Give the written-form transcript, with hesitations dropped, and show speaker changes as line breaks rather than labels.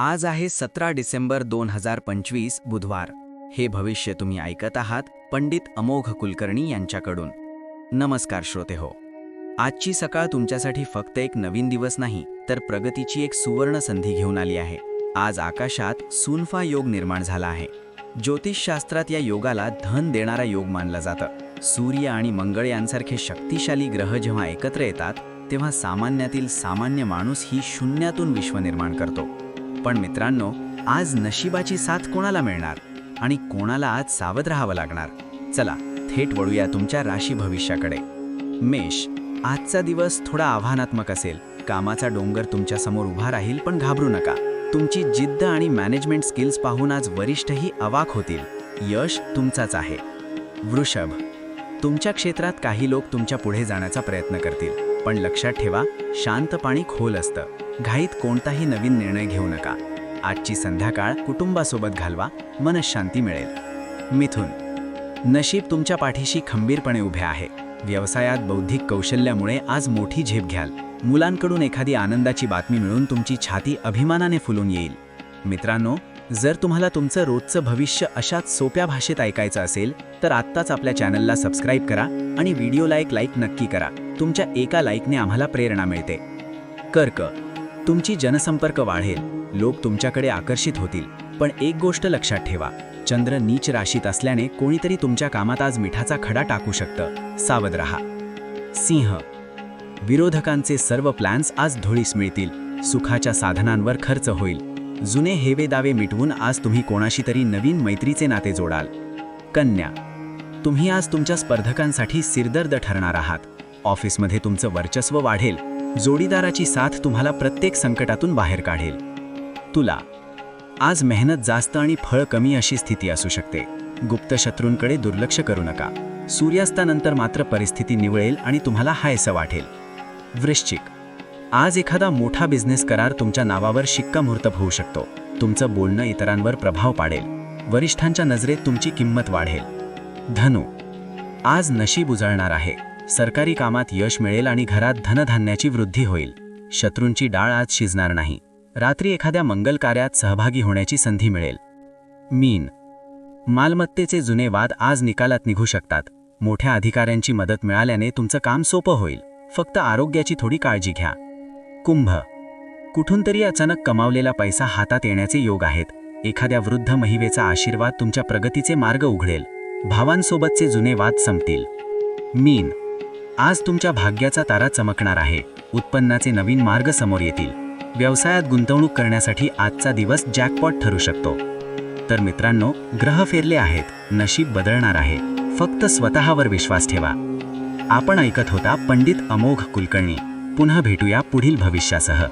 आज आहे 17 डिसेंबर 2025 बुधवार. हे भविष्य तुम्ही ऐकत आहात पंडित अमोघ कुलकर्णी यांच्याकडून. नमस्कार श्रोते हो. आजची सकाळ तुमच्यासाठी फक्त एक नवीन दिवस नाही तर प्रगतीची एक सुवर्ण संधी घेऊन आली आहे. आज आकाशात सुनफा योग निर्माण झाला आहे. ज्योतिषशास्त्रात या योगाला धन देणारा योग मानलं जातं. सूर्य आणि मंगळ यांसारखे शक्तिशाली ग्रह जेव्हा एकत्र येतात तेव्हा सामान्यातील सामान्य माणूस ही शून्यातून विश्व निर्माण करतो. पण मित्रांनो, आज नशिबाची साथ कोणाला मिळणार आणि कोणाला आज सावध राहावं लागणार? चला थेट वळूया तुमच्या राशी भविष्याकडे. मेष, आजचा दिवस थोडा आव्हानात्मक असेल. कामाचा डोंगर तुमच्या समोर उभा राहील, पण घाबरू नका. तुमची जिद्द आणि मॅनेजमेंट स्किल्स पाहून आज वरिष्ठही अवाक होतील. यश तुमचाच आहे. वृषभ, तुमच्या क्षेत्रात काही लोक तुमच्या पुढे जाण्याचा प्रयत्न करतील, पण लक्षात ठेवा, शांत पाणी खोल असतं. घाईत कोणताही नवीन निर्णय घेऊ नका. आजची संध्याकाळ कुटुंबासोबत घालवा, मनःशांती मिळेल. मिथुन, नशीब तुमच्या पाठीशी खंबीरपणे उभे आहे. व्यवसायात बौद्धिक कौशल्यामुळे आज मोठी झेप घ्याल. मुलांकडून एखादी आनंदाची बातमी मिळून तुमची छाती अभिमानाने फुलून येईल. मित्रांनो, जर तुम्हाला तुमचं रोजचं भविष्य अशाच सोप्या भाषेत ऐकायचं असेल तर आत्ताच आपल्या चॅनलला सबस्क्राईब करा आणि व्हिडिओला एक लाईक नक्की करा. तुमच्या एका लाईकने आम्हाला प्रेरणा मिळते. कर्क, तुमची जनसंपर्क वाढेल. लोक तुमच्याकडे आकर्षित होतील, पण एक गोष्ट लक्षात ठेवा, चंद्र नीच राशीत असल्याने कोणीतरी तुमच्या कामात आज मिठाचा खडा टाकू शकतं. सावध रहा. सिंह, विरोधकांचे सर्व प्लॅन्स आज धुळीस मिळतील. सुखाच्या साधनांवर खर्च होईल. जुने हेवे दावे मिटवून आज तुम्ही कोणाशी तरी नवीन मैत्रीचे नाते जोडाल. कन्या, तुम्ही आज तुमच्या स्पर्धकांसाठी सिरदर्द ठरणार आहात. ऑफिसमध्ये तुमचं वर्चस्व वाढेल. जोडीदाराची साथ तुम्हाला प्रत्येक संकटातून बाहेर काढेल. तुला, आज मेहनत जास्त आणि फळ कमी अशी स्थिती असू शकते. गुप्त शत्रूंकडे दुर्लक्ष करू नका. सूर्यास्तानंतर मात्र परिस्थिती निवळेल आणि तुम्हाला हायसं वाटेल. वृश्चिक, आज एखादा मोठा बिझनेस करार तुमच्या नावावर शिक्कामोर्तब होऊ शकतो. तुमचं बोलणं इतरांवर प्रभाव पाडेल. वरिष्ठांच्या नजरेत तुमची किंमत वाढेल. धनु, आज नशीब उजळणार आहे. सरकारी कामात यश मिळेल आणि घरात धनधान्याची वृद्धी होईल. शत्रूंची डाळ आज शिजणार नाही. रात्री एखाद्या मंगल कार्यात सहभागी होण्याची संधी मिळेल. मीन, मालमत्तेचे जुने वाद आज निकालात निघू शकतात. मोठ्या अधिकाऱ्यांची मदत मिळाल्याने तुमचं काम सोपं होईल. फक्त आरोग्याची थोडी काळजी घ्या. कुंभ, कुठून तरी अचानक कमावलेला पैसा हातात येण्याचे योग आहेत. एखाद्या वृद्ध महिलेचा आशीर्वाद तुमच्या प्रगतीचे मार्ग उघडेल. भावांसोबतचे जुने वाद संपतील. मीन, आज तुमच्या भाग्याचा तारा चमकणार आहे. उत्पन्नाचे नवीन मार्ग समोर येतील. व्यवसायात गुंतवणूक करण्यासाठी आजचा दिवस जॅकपॉट ठरू शकतो. तर मित्रांनो, ग्रह फेरले आहेत. नशीब बदलणार आहे. फक्त स्वतःवर विश्वास ठेवा. आपण ऐकत होता पंडित अमोघ कुलकर्णी. पुन्हा भेटूया पुढील भविष्यासह.